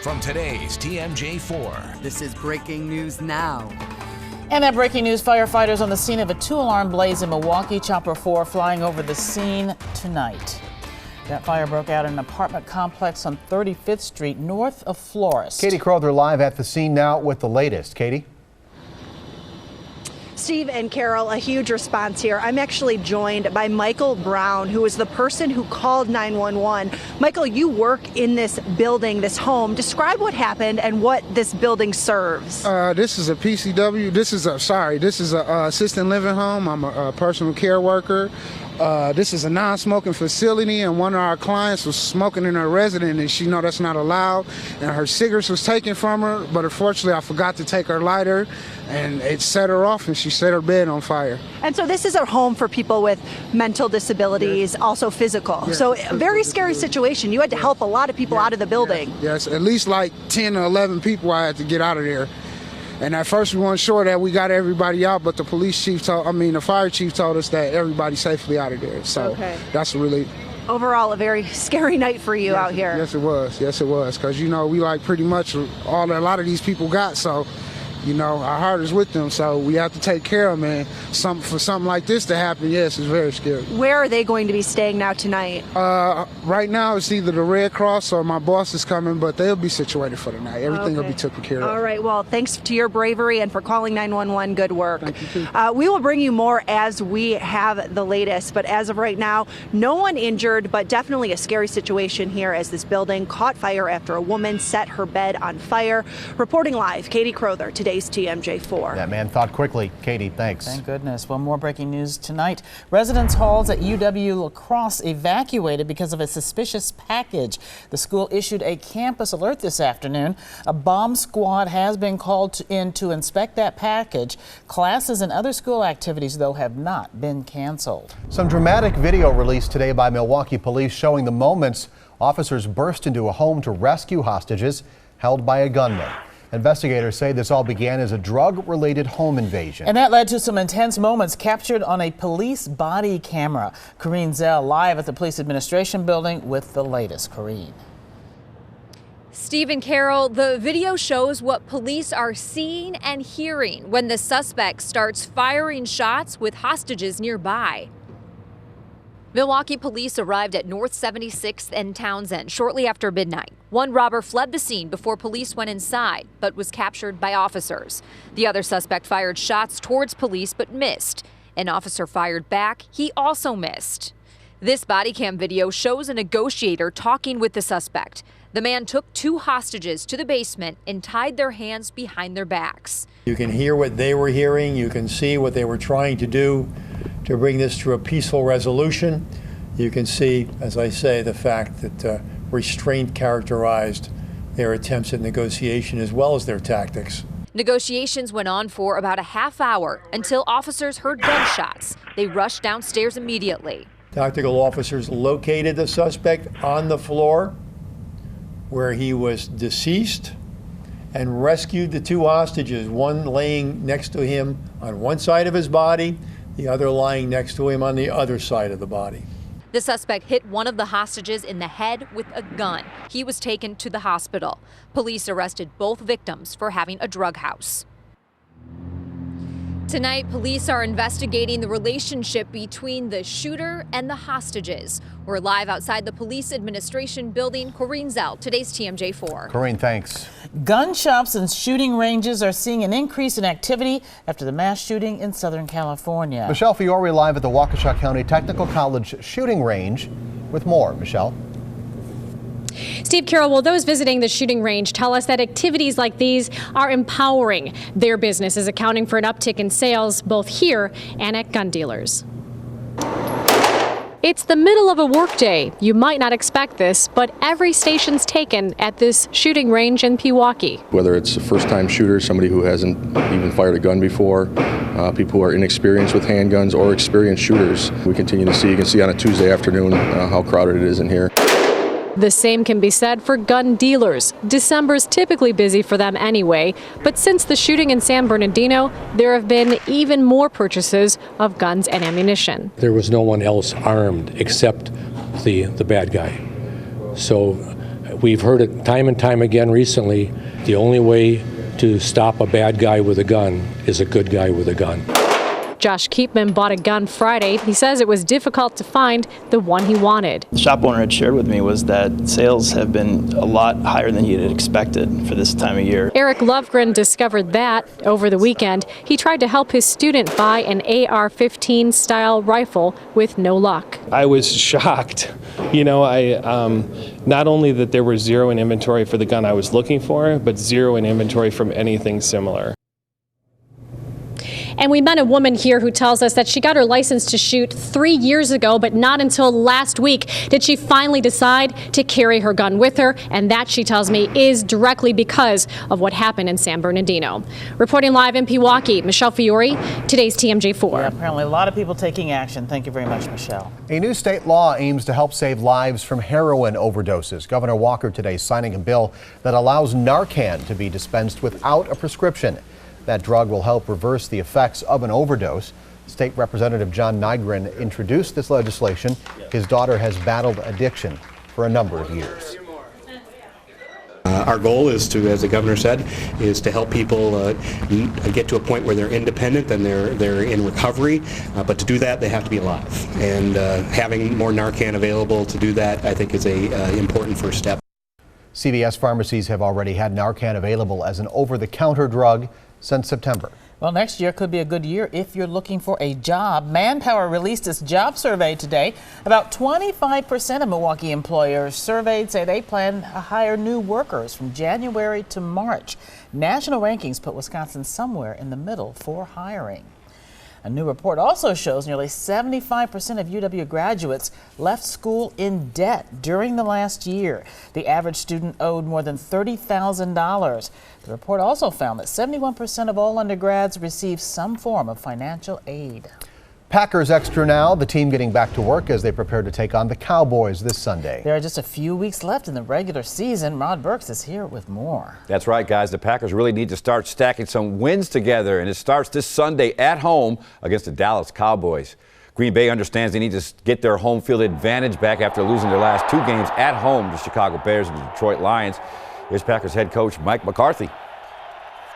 from today's TMJ4. This is breaking news now. And that breaking news, firefighters on the scene of a 2-alarm blaze in Milwaukee. Chopper 4 flying over the scene tonight. That fire broke out in an apartment complex on 35th Street north of Florist. Katie Crowther live at the scene now with the latest. Katie? Steve and Carol, a huge response here. I'm actually joined by Michael Brown, who is the person who called 911. Michael, you work in this building, this home. Describe what happened and what this building serves. This is a PCW. This is a assisted living home. I'm a personal care worker. This is a non-smoking facility, and one of our clients was smoking in her residence, and she know that's not allowed, and her cigarettes was taken from her, but unfortunately I forgot to take her lighter, and it set her off, and she set her bed on fire. And so this is a home for people with mental disabilities, also physical. Yes, so a very scary situation. You had to help a lot of people out of the building. Yes, at least like 10 or 11 people I had to get out of there. And at first we weren't sure that we got everybody out, but the the fire chief told us that everybody's safely out of there. So that's a relief. Overall, a very scary night for you out here. Yes, it was. Yes, it was. Because, we like pretty much a lot of these people got. So, our heart is with them. So we have to take care of them. And for something like this to happen, yes, it's very scary. Where are they going to be staying now tonight? Right now, it's either the Red Cross or my boss is coming, but they'll be situated for the night. Everything will be taken care of. All right. Well, thanks to your bravery and for calling 911. Good work. Thank you, too. We will bring you more as we have the latest. But as of right now, no one injured, but definitely a scary situation here as this building caught fire after a woman set her bed on fire. Reporting live, Katie Crowther, today's TMJ4. That man thought quickly. Katie, thanks. Thank goodness. Well, more breaking news tonight. Residence halls at UW La Crosse evacuated because of a suspicious package. The school issued a campus alert this afternoon. A bomb squad has been called in to inspect that package. Classes and other school activities, though, have not been canceled. Some dramatic video released today by Milwaukee police showing the moments officers burst into a home to rescue hostages held by a gunman. Investigators say this all began as a drug-related home invasion. And that led to some intense moments captured on a police body camera. Corrine Zell live at the Police Administration Building with the latest. Corrine. Steve and Carol, the video shows what police are seeing and hearing when the suspect starts firing shots with hostages nearby. Milwaukee police arrived at North 76th and Townsend shortly after midnight. One robber fled the scene before police went inside, but was captured by officers. The other suspect fired shots towards police but missed. An officer fired back. He also missed. This body cam video shows a negotiator talking with the suspect. The man took 2 hostages to the basement and tied their hands behind their backs. You can hear what they were hearing. You can see what they were trying to do to bring this to a peaceful resolution. You can see, as I say, the fact that restraint characterized their attempts at negotiation as well as their tactics. Negotiations went on for about a half hour until officers heard gunshots. They rushed downstairs immediately. Tactical officers located the suspect on the floor where he was deceased and rescued the 2 hostages, one laying next to him on one side of his body, the other lying next to him on the other side of the body. The suspect hit one of the hostages in the head with a gun. He was taken to the hospital. Police arrested both victims for having a drug house. Tonight, police are investigating the relationship between the shooter and the hostages. We're live outside the Police Administration Building. Corrine Zell, today's TMJ4. Corrine, thanks. Gun shops and shooting ranges are seeing an increase in activity after the mass shooting in Southern California. Michelle Fiore live at the Waukesha County Technical College shooting range with more. Michelle. Steve, Carol, well, those visiting the shooting range tell us that activities like these are empowering. Their business is accounting for an uptick in sales both here and at gun dealers. It's the middle of a workday. You might not expect this, but every station's taken at this shooting range in Pewaukee. Whether it's a first-time shooter, somebody who hasn't even fired a gun before, people who are inexperienced with handguns, or experienced shooters, we continue to see. You can see on a Tuesday afternoon how crowded it is in here. The same can be said for gun dealers. December's typically busy for them anyway, but since the shooting in San Bernardino, there have been even more purchases of guns and ammunition. There was no one else armed except the bad guy. So We've heard it time and time again recently. The only way to stop a bad guy with a gun is a good guy with a gun. Josh Keepman bought a gun Friday. He says it was difficult to find the one he wanted. The shop owner had shared with me was that sales have been a lot higher than he had expected for this time of year. Eric Lovegren discovered that over the weekend. He tried to help his student buy an AR-15 style rifle with no luck. I was shocked. You know, not only that there was zero in inventory for the gun I was looking for, but zero in inventory from anything similar. And we met a woman here who tells us that she got her license to shoot 3 years ago, but not until last week did she finally decide to carry her gun with her. And that, she tells me, is directly because of what happened in San Bernardino. Reporting live in Pewaukee, Michelle Fiore, today's TMJ4. Yeah, apparently a lot of people taking action. Thank you very much, Michelle. A new state law aims to help save lives from heroin overdoses. Governor Walker today signing a bill that allows Narcan to be dispensed without a prescription. That drug will help reverse the effects of an overdose. State Representative John Nygren introduced this legislation. His daughter has battled addiction for a number of years. Our goal is to, as the governor said, is to help people get to a point where they're independent and they're in recovery. But to do that, they have to be alive. And having more Narcan available to do that, I think, is a important first step. CVS pharmacies have already had Narcan available as an over-the-counter drug since September. Well, next year could be a good year if you're looking for a job. Manpower released its job survey today. About 25% of Milwaukee employers surveyed say they plan to hire new workers from January to March. National rankings put Wisconsin somewhere in the middle for hiring. A new report also shows nearly 75% of UW graduates left school in debt during the last year. The average student owed more than $30,000. The report also found that 71% of all undergrads receive some form of financial aid. Packers Extra now, the team getting back to work as they prepare to take on the Cowboys this Sunday. There are just a few weeks left in the regular season. Rod Burks is here with more. That's right, guys. The Packers really need to start stacking some wins together, and it starts this Sunday at home against the Dallas Cowboys. Green Bay understands they need to get their home field advantage back after losing their last 2 games at home to Chicago Bears and the Detroit Lions. Here's Packers head coach Mike McCarthy.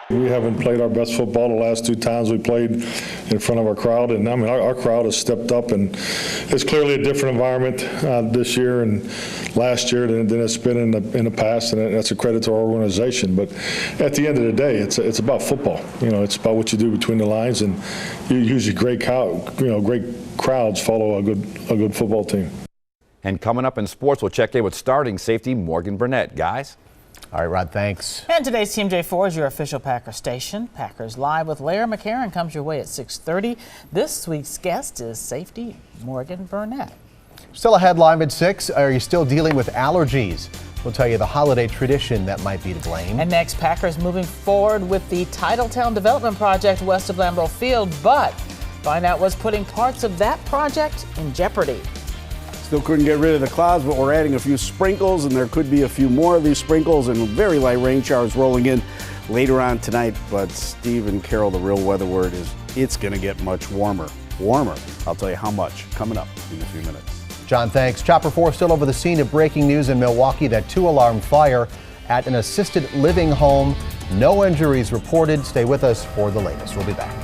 We haven't played our best football the last 2 times we played in front of our crowd, and I mean our crowd has stepped up, and it's clearly a different environment this year and last year than it's been in the past, and that's a credit to our organization. But at the end of the day, it's about football. You know, it's about what you do between the lines, and usually great crowds follow a good football team. And coming up in sports, we'll check in with starting safety Morgan Burnett. Guys. All right, Rod, thanks. And today's TMJ4 is your official Packer station. Packers Live with Lara McCarron comes your way at 6:30. This week's guest is safety Morgan Burnett. Still ahead live at 6. Are you still dealing with allergies? We'll tell you the holiday tradition that might be to blame. And next, Packers moving forward with the Titletown Development Project west of Lambeau Field, but find out what's putting parts of that project in jeopardy. Still couldn't get rid of the clouds, but we're adding a few sprinkles, and there could be a few more of these sprinkles and very light rain showers rolling in later on tonight. But Steve and Carol, the real weather word is it's going to get much warmer. Warmer. I'll tell you how much coming up in a few minutes. John, thanks. Chopper 4 still over the scene of breaking news in Milwaukee. That 2-alarm fire at an assisted living home. No injuries reported. Stay with us for the latest. We'll be back.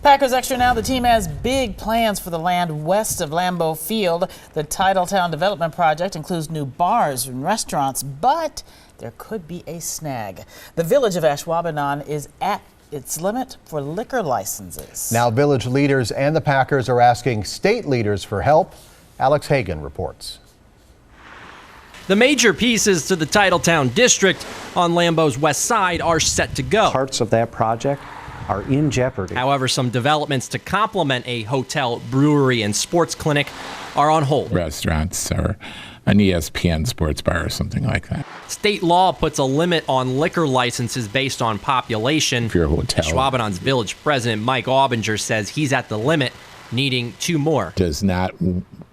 Packers Extra now. The team has big plans for the land west of Lambeau Field. The Titletown Development Project includes new bars and restaurants, but there could be a snag. The village of Ashwaubenon is at its limit for liquor licenses. Now village leaders and the Packers are asking state leaders for help. Alex Hagan reports. The major pieces to the Titletown district on Lambeau's west side are set to go. Parts of that project are in jeopardy. However, some developments to complement a hotel, brewery, and sports clinic are on hold. Restaurants or an ESPN sports bar or something like that. State law puts a limit on liquor licenses based on population. If you're a hotel. Ashwaubenon's village president, Mike Aubinger, says he's at the limit needing 2 more. Does not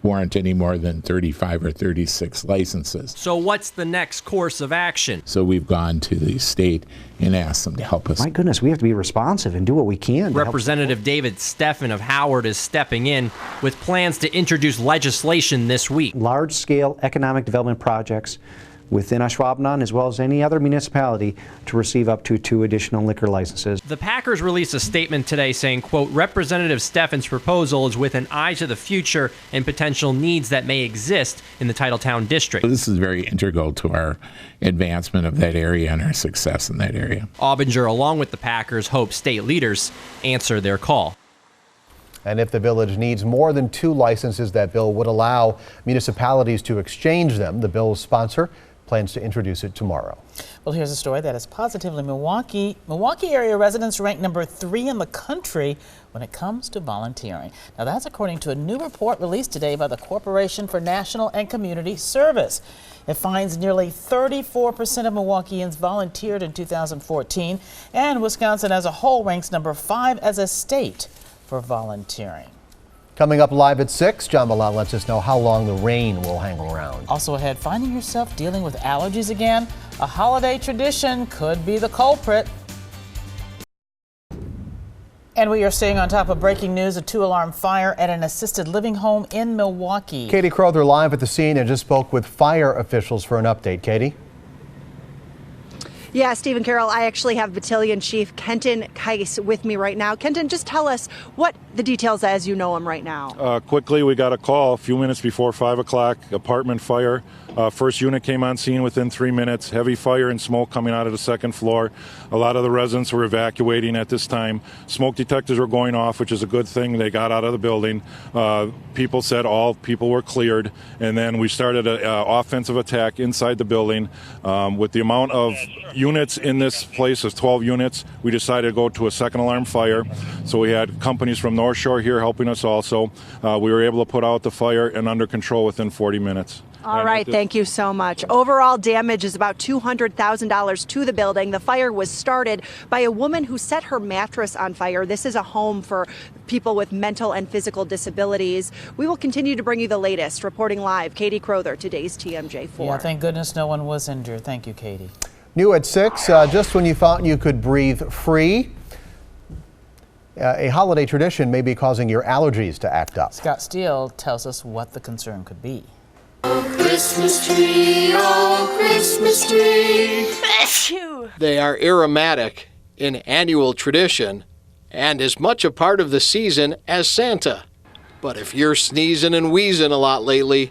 warrant any more than 35 or 36 licenses. So what's the next course of action? So we've gone to the state and asked them to help us. My goodness, we have to be responsive and do what we can. Representative David Steffen of Howard is stepping in with plans to introduce legislation this week. Large-scale economic development projects within Ashwaubenon as well as any other municipality to receive up to 2 additional liquor licenses. The Packers released a statement today saying, quote, Representative Steffen's proposal is with an eye to the future and potential needs that may exist in the Titletown district. This is very integral to our advancement of that area and our success in that area. Aubinger, along with the Packers, hope state leaders answer their call. And if the village needs more than 2 licenses, that bill would allow municipalities to exchange them. The bill's sponsor plans to introduce it tomorrow. Well, here's a story that is positively Milwaukee. Milwaukee area residents rank number 3 in the country when it comes to volunteering. Now, that's according to a new report released today by the Corporation for National and Community Service. It finds nearly 34% of Milwaukeeans volunteered in 2014, and Wisconsin as a whole ranks number 5 as a state for volunteering. Coming up live at 6, John Milan lets us know how long the rain will hang around. Also ahead, finding yourself dealing with allergies again? A holiday tradition could be the culprit. And we are staying on top of breaking news, a 2-alarm fire at an assisted living home in Milwaukee. Katie Crowther live at the scene and just spoke with fire officials for an update. Katie? Yeah, Steve and Carol, I actually have Battalion Chief Kenton Keiss with me right now. Kenton, just tell us what the details as you know them right now. Quickly, we got a call a few minutes before 5 o'clock, apartment fire. First unit came on scene within 3 minutes. Heavy fire and smoke coming out of the second floor. A lot of the residents were evacuating at this time. Smoke detectors were going off, which is a good thing. They got out of the building. People said all people were cleared. And then we started an offensive attack inside the building. With the amount of units in this place of 12 units, we decided to go to a second alarm fire. So we had companies from North Shore here helping us also. We were able to put out the fire and under control within 40 minutes. All right, thank you so much. Overall damage is about $200,000 to the building. The fire was started by a woman who set her mattress on fire. This is a home for people with mental and physical disabilities. We will continue to bring you the latest. Reporting live, Katie Crowther, today's TMJ4. Yeah, thank goodness no one was injured. Thank you, Katie. New at 6, just when you thought you could breathe free, a holiday tradition may be causing your allergies to act up. Scott Steele tells us what the concern could be. Christmas tree, oh Christmas tree. They are aromatic, an annual tradition, and as much a part of the season as Santa. But if you're sneezing and wheezing a lot lately,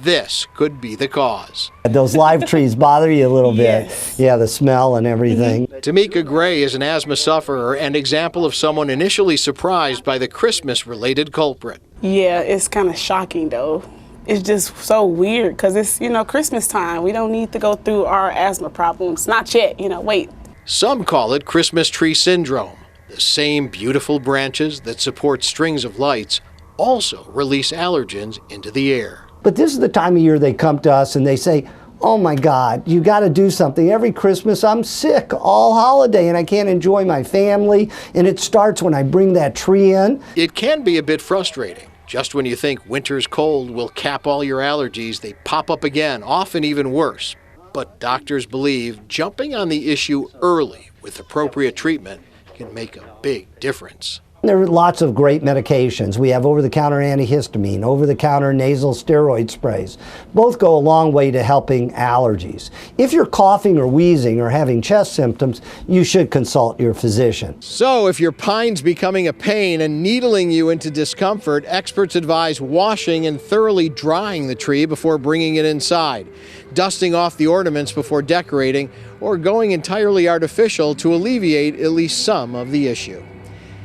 this could be the cause. Those live trees bother you a little bit. Yeah, the smell and everything. Tamika Gray is an asthma sufferer and example of someone initially surprised by the Christmas-related culprit. Yeah, it's kind of shocking though. It's just so weird because it's, Christmas time. We don't need to go through our asthma problems. Not yet, wait. Some call it Christmas tree syndrome. The same beautiful branches that support strings of lights also release allergens into the air. But this is the time of year they come to us and they say, oh my God, you got to do something. Every Christmas I'm sick all holiday and I can't enjoy my family. And it starts when I bring that tree in. It can be a bit frustrating. Just when you think winter's cold will cap all your allergies, they pop up again, often even worse. But doctors believe jumping on the issue early with appropriate treatment can make a big difference. There are lots of great medications. We have over-the-counter antihistamine, over-the-counter nasal steroid sprays. Both go a long way to helping allergies. If you're coughing or wheezing or having chest symptoms, you should consult your physician. So if your pine's becoming a pain and needling you into discomfort, experts advise washing and thoroughly drying the tree before bringing it inside, dusting off the ornaments before decorating, or going entirely artificial to alleviate at least some of the issue.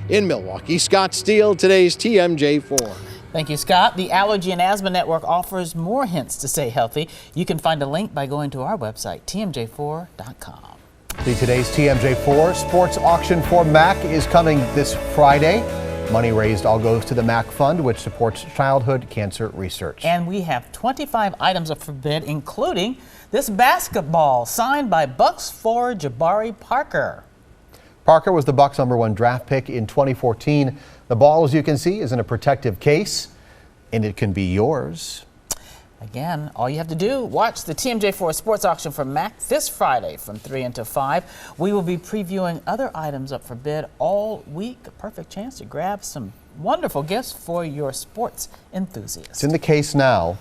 In Milwaukee, Scott Steele, today's TMJ4. Thank you, Scott. The Allergy and Asthma Network offers more hints to stay healthy. You can find a link by going to our website, tmj4.com. The today's TMJ4 sports auction for MAC is coming this Friday. Money raised all goes to the MAC Fund, which supports childhood cancer research. And we have 25 items up for bid, including this basketball signed by Bucks forward Jabari Parker. Parker was the Bucks' #1 draft pick in 2014, The ball, as you can see, is in a protective case, and it can be yours. Again, all you have to do, watch the TMJ4 Sports Auction from MAC this Friday from 3 until 5. We will be previewing other items up for bid all week. A perfect chance to grab some wonderful gifts for your sports enthusiasts. It's in the case now,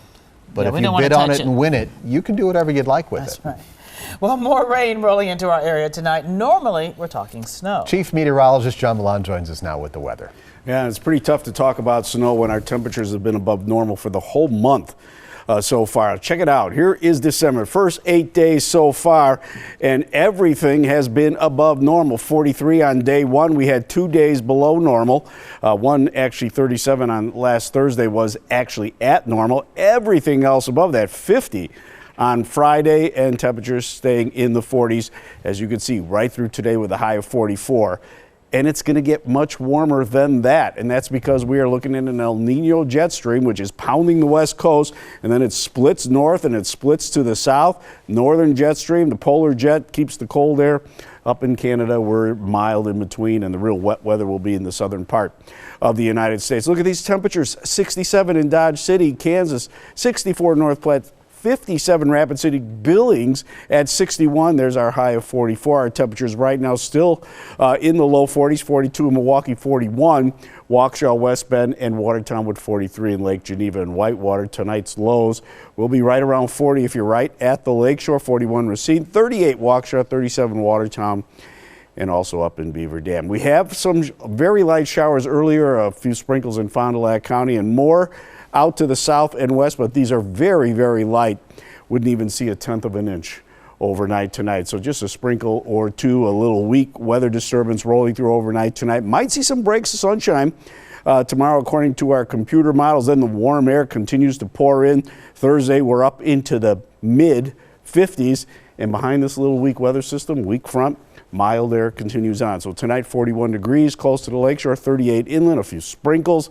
but if you bid on it and win it, you can do whatever you'd like with it. That's right. Well, more rain rolling into our area tonight. Normally, we're talking snow. Chief Meteorologist John Milan joins us now with the weather. Yeah, it's pretty tough to talk about snow when our temperatures have been above normal for the whole month. So far. Check it out. Here is December. First 8 days so far, and everything has been above normal. 43 on day one. We had 2 days below normal. One actually 37 on last Thursday was actually at normal. Everything else above that, 50 on Friday, and temperatures staying in the 40s, as you can see, right through today with a high of 44. And it's going to get much warmer than that. And that's because we are looking at an El Nino jet stream, which is pounding the west coast, and then it splits north and it splits to the south. Northern jet stream, the polar jet, keeps the cold air. Up in Canada, we're mild in between, and the real wet weather will be in the southern part of the United States. Look at these temperatures. 67 in Dodge City, Kansas, 64 North Platte, 57 Rapid City, Billings at 61. There's our high of 44. Our temperatures right now still in the low 40s, 42 in Milwaukee, 41. Waukesha, West Bend, and Watertown with 43 in Lake Geneva and Whitewater. Tonight's lows will be right around 40 if you're right at the lakeshore, 41 Racine, 38 Waukesha, 37 Watertown, and also up in Beaver Dam. We have some very light showers earlier, a few sprinkles in Fond du Lac County, and more out to the south and west, but these are very, very light. Wouldn't even see a tenth of an inch overnight tonight. So just a sprinkle or two, a little weak weather disturbance rolling through overnight tonight. Might see some breaks of sunshine tomorrow according to our computer models. Then the warm air continues to pour in. Thursday we're up into the mid 50s, and behind this little weak weather system, weak front, mild air continues on. So tonight 41 degrees close to the lakeshore, 38 inland, a few sprinkles.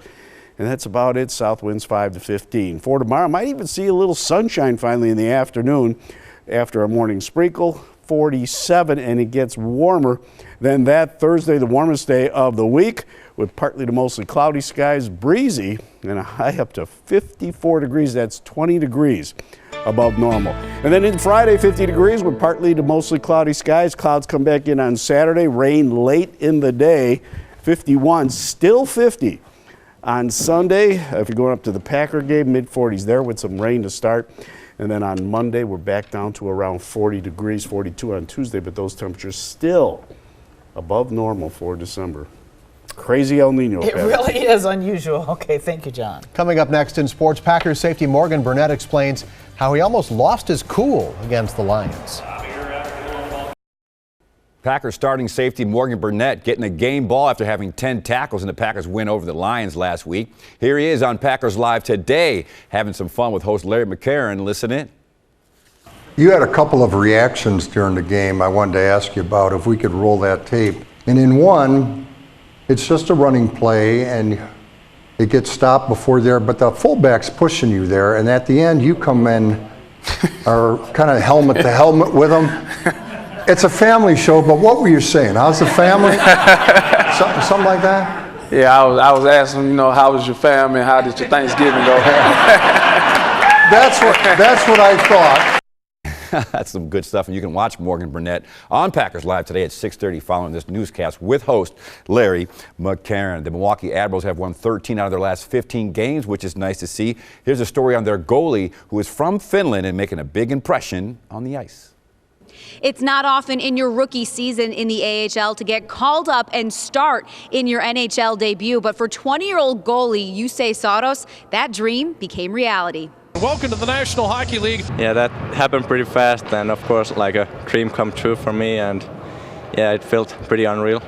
And that's about it. South winds 5 to 15. For tomorrow, might even see a little sunshine finally in the afternoon after a morning sprinkle. 47, and it gets warmer than that. Thursday, the warmest day of the week, with partly to mostly cloudy skies, breezy, and a high up to 54 degrees. That's 20 degrees above normal. And then in Friday, 50 degrees with partly to mostly cloudy skies. Clouds come back in on Saturday. Rain late in the day. 51, still 50. On Sunday, if you're going up to the Packer game, mid-40s there with some rain to start. And then on Monday, we're back down to around 40 degrees, 42 on Tuesday, but those temperatures still above normal for December. Crazy El Nino. It really is unusual. Okay, thank you, John. Coming up next in sports, Packers safety Morgan Burnett explains how he almost lost his cool against the Lions. Packers starting safety Morgan Burnett getting a game ball after having 10 tackles in the Packers win over the Lions last week. Here he is on Packers Live today, having some fun with host Larry McCarron. Listen in. You had a couple of reactions during the game I wanted to ask you about, if we could roll that tape. And in one, it's just a running play and it gets stopped before there, but the fullback's pushing you there, and at the end you come in, are kind of helmet to helmet with them. It's a family show, but what were you saying? How's the family? Something like that? Yeah, I was asking, how was your family? How did your Thanksgiving go? That's what I thought. That's some good stuff, and you can watch Morgan Burnett on Packers Live today at 6:30 following this newscast with host Larry McCarron. The Milwaukee Admirals have won 13 out of their last 15 games, which is nice to see. Here's a story on their goalie, who is from Finland and making a big impression on the ice. It's not often in your rookie season in the AHL to get called up and start in your NHL debut, but for 20-year-old goalie Jussi Saros, that dream became reality. Welcome to the National Hockey League. Yeah, that happened pretty fast, and of course like a dream come true for me, and yeah, it felt pretty unreal.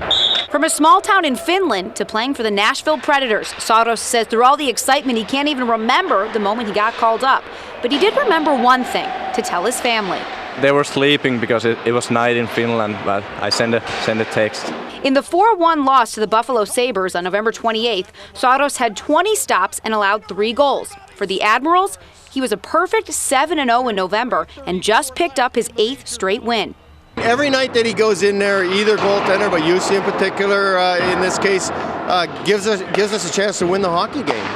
From a small town in Finland to playing for the Nashville Predators, Saros says through all the excitement he can't even remember the moment he got called up. But he did remember one thing, to tell his family. They were sleeping because it was night in Finland, but I sent a text. In the 4-1 loss to the Buffalo Sabres on November 28th, Saros had 20 stops and allowed 3 goals. For the Admirals, he was a perfect 7-0 in November and just picked up his 8th straight win. Every night that he goes in there, either goaltender, but Jussi in particular, in this case, gives us a chance to win the hockey game.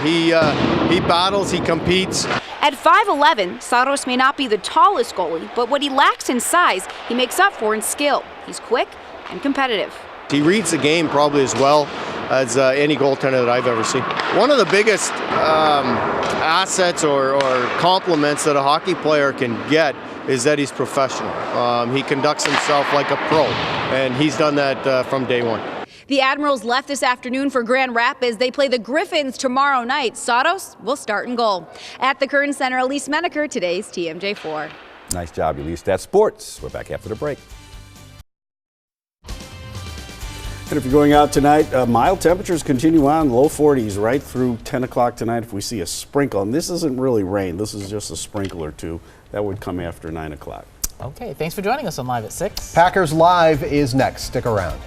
He battles, he competes. At 5'11", Saros may not be the tallest goalie, but what he lacks in size, he makes up for in skill. He's quick and competitive. He reads the game probably as well as any goaltender that I've ever seen. One of the biggest assets or compliments that a hockey player can get is that he's professional. He conducts himself like a pro, and he's done that from day one. The Admirals left this afternoon for Grand Rapids. They play the Griffins tomorrow night. Saros will start in goal. At the Kern Center, Elise Menaker, today's TMJ4. Nice job, Elise. That's sports. We're back after the break. And if you're going out tonight, mild temperatures continue on, low 40s right through 10 o'clock tonight. If we see a sprinkle, and this isn't really rain, this is just a sprinkle or two, that would come after 9 o'clock. Okay, thanks for joining us on Live at 6. Packers Live is next. Stick around.